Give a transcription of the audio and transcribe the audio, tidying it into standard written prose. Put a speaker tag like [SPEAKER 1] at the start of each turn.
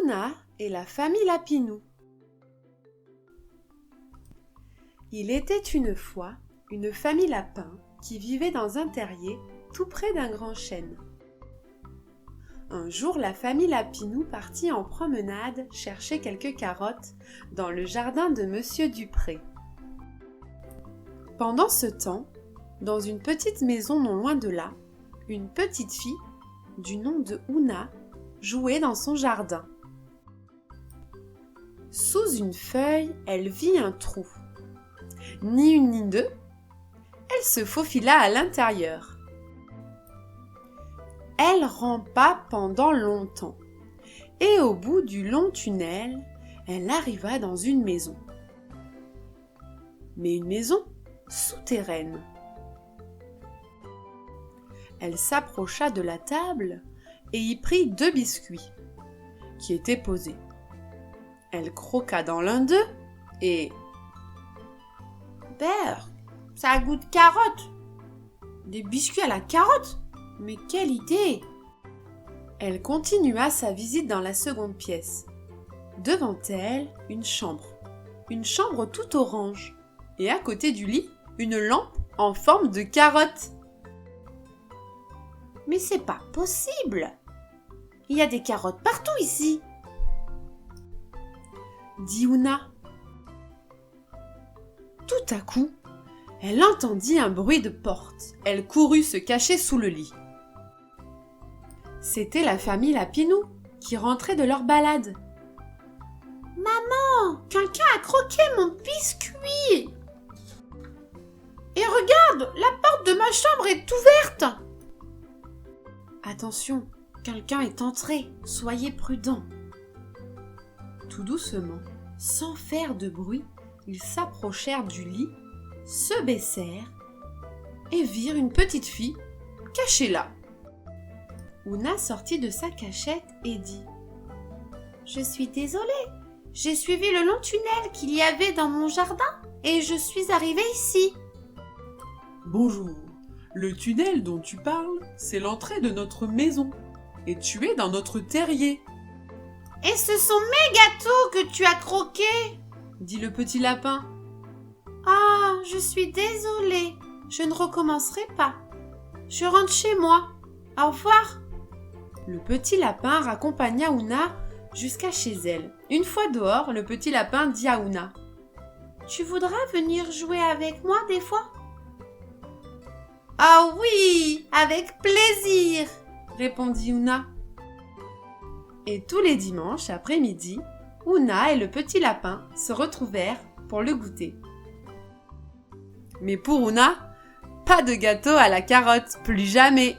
[SPEAKER 1] Ouna et la famille Lapinou. Il était une fois une famille lapin qui vivait dans un terrier tout près d'un grand chêne. Un jour, la famille Lapinou partit en promenade chercher quelques carottes dans le jardin de Monsieur Dupré. Pendant ce temps, dans une petite maison non loin de là, une petite fille, du nom de Ouna, jouait dans son jardin. Sous une feuille, elle vit un trou. Ni une ni deux, elle se faufila à l'intérieur. Elle rampa pendant longtemps, et au bout du long tunnel, elle arriva dans une maison. Mais une maison souterraine. Elle s'approcha de la table et y prit 2 biscuits qui étaient posés. Elle croqua dans l'un d'eux et... Berk, ça a goût de carotte. Des biscuits à la carotte? Mais quelle idée! Elle continua sa visite dans la seconde pièce. Devant elle, une chambre toute orange. Et à côté du lit, une lampe en forme de carotte. Mais c'est pas possible! Il y a des carottes partout ici! Dit Ouna. Tout à coup, elle entendit un bruit de porte. Elle courut se cacher sous le lit. C'était la famille Lapinou qui rentrait de leur balade. « Maman, quelqu'un a croqué mon biscuit !»« Et regarde, la porte de ma chambre est ouverte !»« Attention, quelqu'un est entré, soyez prudents. » Tout doucement, sans faire de bruit, ils s'approchèrent du lit, se baissèrent et virent une petite fille cachée là. Ouna sortit de sa cachette et dit « Je suis désolée, j'ai suivi le long tunnel qu'il y avait dans mon jardin et je suis arrivée ici. »
[SPEAKER 2] Bonjour, le tunnel dont tu parles, c'est l'entrée de notre maison et tu es dans notre terrier.
[SPEAKER 1] « Et ce sont mes gâteaux que tu as croqués !» dit le petit lapin. « Ah, je suis désolée, je ne recommencerai pas. Je rentre chez moi. Au revoir. » Le petit lapin raccompagna Ouna jusqu'à chez elle. Une fois dehors, le petit lapin dit à Ouna : « Tu voudras venir jouer avec moi des fois ?»« Ah oui, avec plaisir !» répondit Ouna. Et tous les dimanches après-midi, Ouna et le petit lapin se retrouvèrent pour le goûter. Mais pour Ouna, pas de gâteau à la carotte, plus jamais.